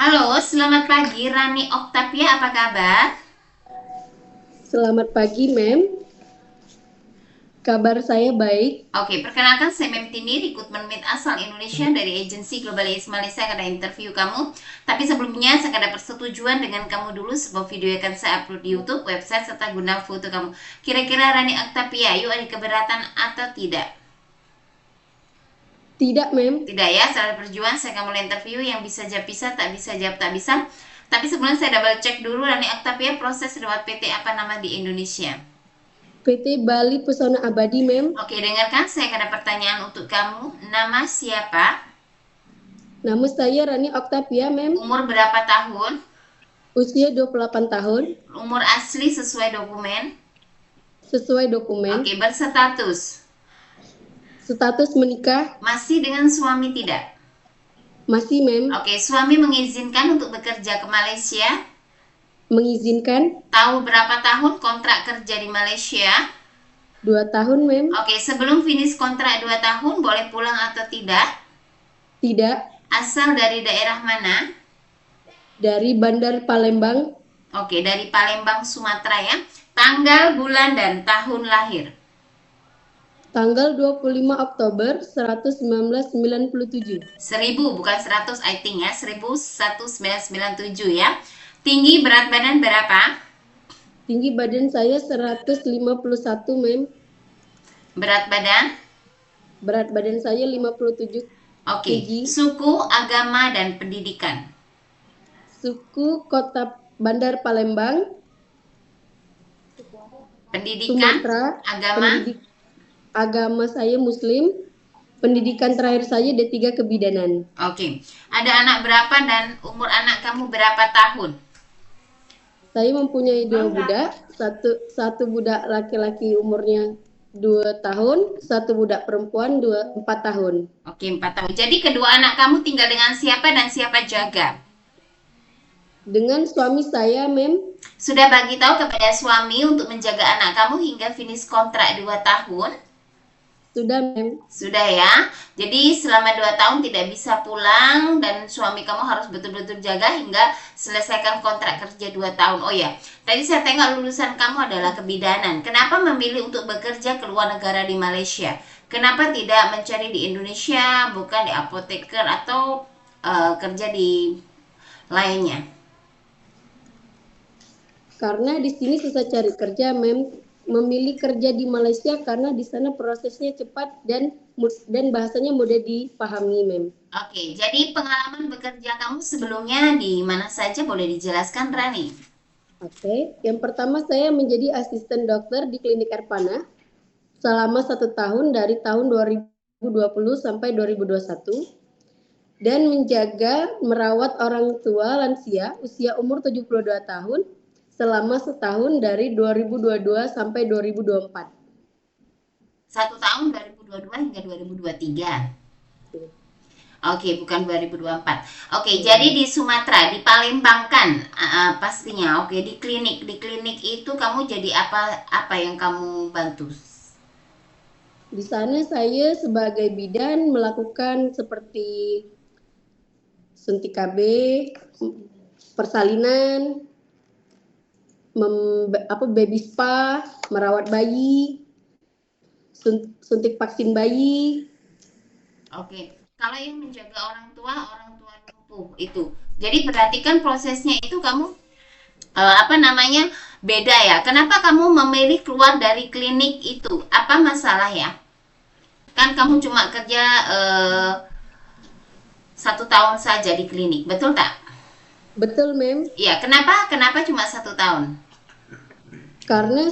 Halo, selamat pagi Rani Oktavia, apa kabar? Selamat pagi, Mem. Kabar saya baik. Oke, perkenalkan saya Mem Tini, rekrutmen mid asal Indonesia dari agensi Global Ace Malaysia akan interview kamu. Tapi sebelumnya saya akan ada persetujuan dengan kamu dulu sebuah video yang akan saya upload di YouTube, website serta guna foto kamu. Kira-kira Rani Oktavia, yuk ada keberatan atau tidak? Tidak, Mem. Tidak ya, setelah perjuangan saya akan mulai interview yang bisa jawab bisa, tak bisa jawab tak bisa. Tapi sebelumnya saya double check dulu Rani Oktavia proses lewat PT apa nama di Indonesia. PT Bali Pesona Abadi, Mem. Oke, dengarkan saya akan ada pertanyaan untuk kamu. Nama siapa? Nama saya Rani Oktavia, Mem. Umur berapa tahun? Usia 28 tahun. Umur asli sesuai dokumen? Sesuai dokumen. Oke, berstatus? Status menikah. Masih dengan suami tidak? Masih, Mem. Oke, suami mengizinkan untuk bekerja ke Malaysia? Mengizinkan. Tahu berapa tahun kontrak kerja di Malaysia? 2 tahun, Mem. Oke, sebelum finish kontrak 2 tahun boleh pulang atau tidak? Tidak. Asal dari daerah mana? Dari Bandar Palembang. Oke, dari Palembang, Sumatera ya. Tanggal, bulan, dan tahun lahir. Tanggal 25 Oktober 1997. 1000 bukan 100 I think ya. 1997 ya. Tinggi berat badan berapa? Tinggi badan saya 151, Mem. Berat badan? Berat badan saya 57 Oke. kg. Suku, agama, dan pendidikan. Suku Kota Bandar Palembang. Pendidikan, Sumatera. agama. Agama saya Muslim. Pendidikan terakhir saya D3 Kebidanan. Oke. Ada anak berapa dan umur anak kamu berapa tahun? Saya mempunyai 2 budak. Satu budak laki-laki umurnya 2 tahun, satu budak perempuan 4 tahun. Oke, 4 tahun. Jadi kedua anak kamu tinggal dengan siapa dan siapa jaga? Dengan suami saya, Mem. Sudah bagi tahu kepada suami untuk menjaga anak kamu hingga finish kontrak 2 tahun? Sudah, Mem. Sudah ya. Jadi selama 2 tahun tidak bisa pulang dan suami kamu harus betul-betul jaga hingga selesaikan kontrak kerja 2 tahun. Oh ya, tadi saya tengok lulusan kamu adalah kebidanan. Kenapa memilih untuk bekerja ke luar negara di Malaysia? Kenapa tidak mencari di Indonesia, bukan di apoteker atau kerja di lainnya? Karena di sini susah cari kerja, Mem. Memilih kerja di Malaysia karena di sana prosesnya cepat dan bahasanya mudah dipahami, Mem. Oke, jadi pengalaman bekerja kamu sebelumnya di mana saja boleh dijelaskan, Rani? Oke, yang pertama saya menjadi asisten dokter di Klinik Erpana selama 1 tahun dari tahun 2020 sampai 2021 dan merawat orang tua lansia usia umur 72 tahun selama setahun dari 2022 sampai 2024. 1 tahun 2022 hingga 2023. Oke, bukan 2024. Oke, jadi di Sumatera, di Palembang kan pastinya. Oke, di klinik itu kamu jadi apa yang kamu bantu? Di sana saya sebagai bidan melakukan seperti suntik KB, persalinan, baby spa, merawat bayi, suntik vaksin bayi. Oke, kalau yang menjaga orang tua lumpuh itu. Jadi berarti kan prosesnya itu kamu apa namanya beda ya. Kenapa kamu memilih keluar dari klinik itu? Apa masalah ya? Kan kamu cuma kerja 1 tahun saja di klinik, betul tak? Betul, Mem. Iya, kenapa cuma 1 tahun? Karena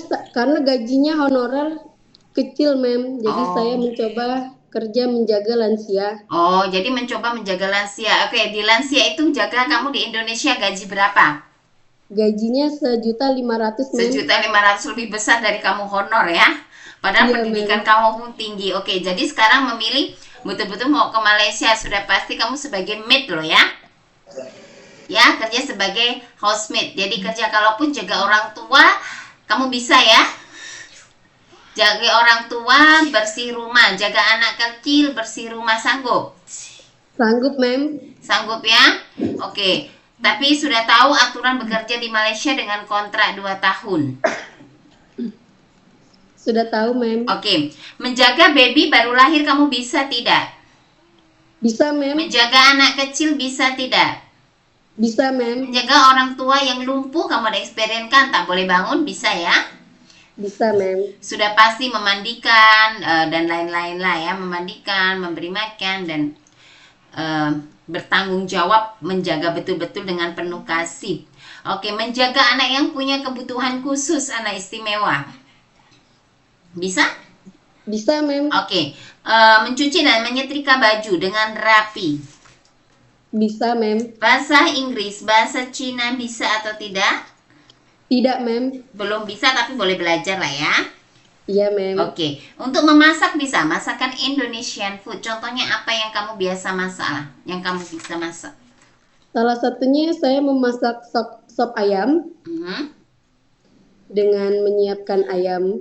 gajinya honorer kecil, Mem. Jadi saya Oh. mencoba kerja menjaga lansia. Oh, jadi mencoba menjaga lansia. Oke, di lansia itu jaga kamu di Indonesia gaji berapa? Gajinya 1.500.000, Mem. 1.500.000 lebih besar dari kamu honor ya. Padahal Iya, pendidikan Mem. kamu pun tinggi. Oke, jadi sekarang memilih betul-betul mau ke Malaysia. Sudah pasti kamu sebagai maid loh ya. Ya, kerja sebagai housemaid. Jadi kerja kalaupun jaga orang tua, kamu bisa ya. Jaga orang tua, bersih rumah, jaga anak kecil, bersih rumah, sanggup. Sanggup, mem. Sanggup ya? Oke. Tapi sudah tahu aturan bekerja di Malaysia dengan kontrak 2 tahun. Sudah tahu, mem. Oke. Menjaga baby baru lahir kamu bisa tidak? Bisa, mem. Menjaga anak kecil bisa tidak? Bisa, mem. Menjaga orang tua yang lumpuh kamu ada experience kan, tak boleh bangun, bisa ya? Bisa, mem. Sudah pasti memandikan dan lain-lain lah ya, memandikan, memberi makan dan bertanggung jawab menjaga betul-betul dengan penuh kasih. Oke, menjaga anak yang punya kebutuhan khusus, anak istimewa. Bisa? Bisa, mem. Oke, mencuci dan menyetrika baju dengan rapi. Bisa, mem. Bahasa Inggris, bahasa Cina bisa atau tidak? Tidak, mem. Belum bisa tapi boleh belajar lah ya. Iya, mem. Oke, untuk memasak bisa, masakan Indonesian food. Contohnya apa yang kamu biasa masak lah, yang kamu bisa masak? Salah satunya saya memasak sop ayam Mhm, dengan menyiapkan ayam.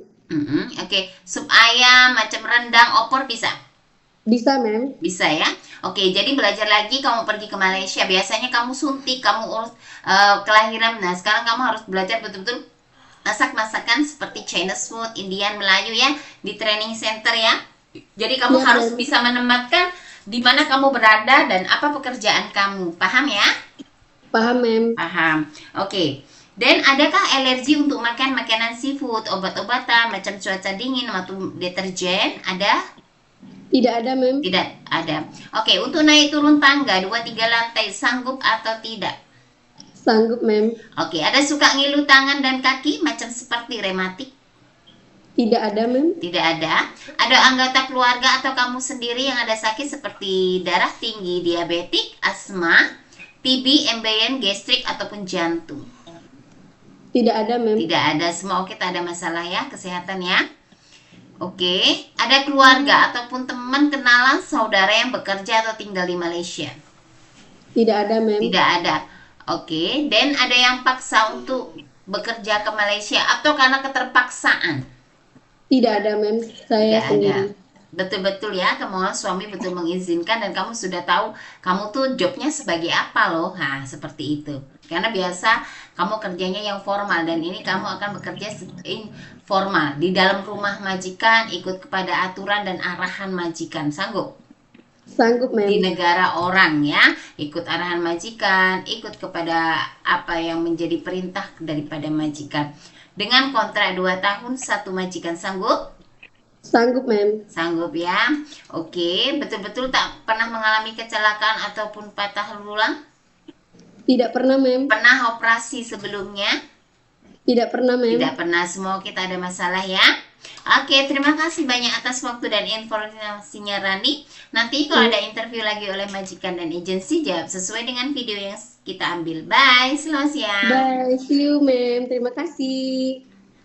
Oke, sup ayam, macam rendang, opor bisa? Bisa, mem. Bisa ya. Oke, jadi belajar lagi kamu pergi ke Malaysia. Biasanya kamu suntik, kamu urus kelahiran. Nah, sekarang kamu harus belajar betul-betul masak masakan seperti Chinese food, Indian, Melayu ya di training center ya. Jadi kamu Iya, harus mem. bisa menempatkan di mana kamu berada dan apa pekerjaan kamu. Paham ya? Paham, mem. Paham. Oke. Dan adakah alergi untuk makan makanan seafood, obat-obatan, macam cuaca dingin, atau deterjen? Ada? Tidak ada, mem. Tidak ada. Oke, untuk naik turun tangga 2-3 lantai sanggup atau tidak? Sanggup, mem. Oke, ada suka ngilu tangan dan kaki macam seperti rematik? Tidak ada, mem. Tidak ada. Ada anggota keluarga atau kamu sendiri yang ada sakit seperti darah tinggi, diabetik, asma, TB, MBN, gastrik ataupun jantung? Tidak ada, mem. Tidak ada. Semua oke, tak ada masalah ya kesehatan ya. Oke, ada keluarga ataupun teman kenalan saudara yang bekerja atau tinggal di Malaysia? Tidak ada, mem. Tidak ada. Oke, dan ada yang paksa untuk bekerja ke Malaysia atau karena keterpaksaan? Tidak ada, mem. Saya Tidak ada. sendiri. Betul-betul ya, kemauan suami betul mengizinkan dan kamu sudah tahu kamu tuh jobnya sebagai apa loh. Nah, seperti itu. Karena biasa kamu kerjanya yang formal dan ini kamu akan bekerja informal di dalam rumah majikan, ikut kepada aturan dan arahan majikan. Sanggup? Sanggup, Di mem. negara orang ya, ikut arahan majikan, ikut kepada apa yang menjadi perintah daripada majikan. Dengan kontrak 2 tahun satu majikan. Sanggup? Sanggup, mem. Sanggup ya. Oke, betul-betul tak pernah mengalami kecelakaan ataupun patah tulang? Tidak pernah, mem. Pernah operasi sebelumnya? Tidak pernah, mem. Tidak pernah. Semua kita ada masalah ya. Oke, terima kasih banyak atas waktu dan informasinya Rani. Nanti kalau ada interview lagi oleh majikan dan agensi, jawab sesuai dengan video yang kita ambil. Bye, selamat siang. Bye. See you, mem. Terima kasih.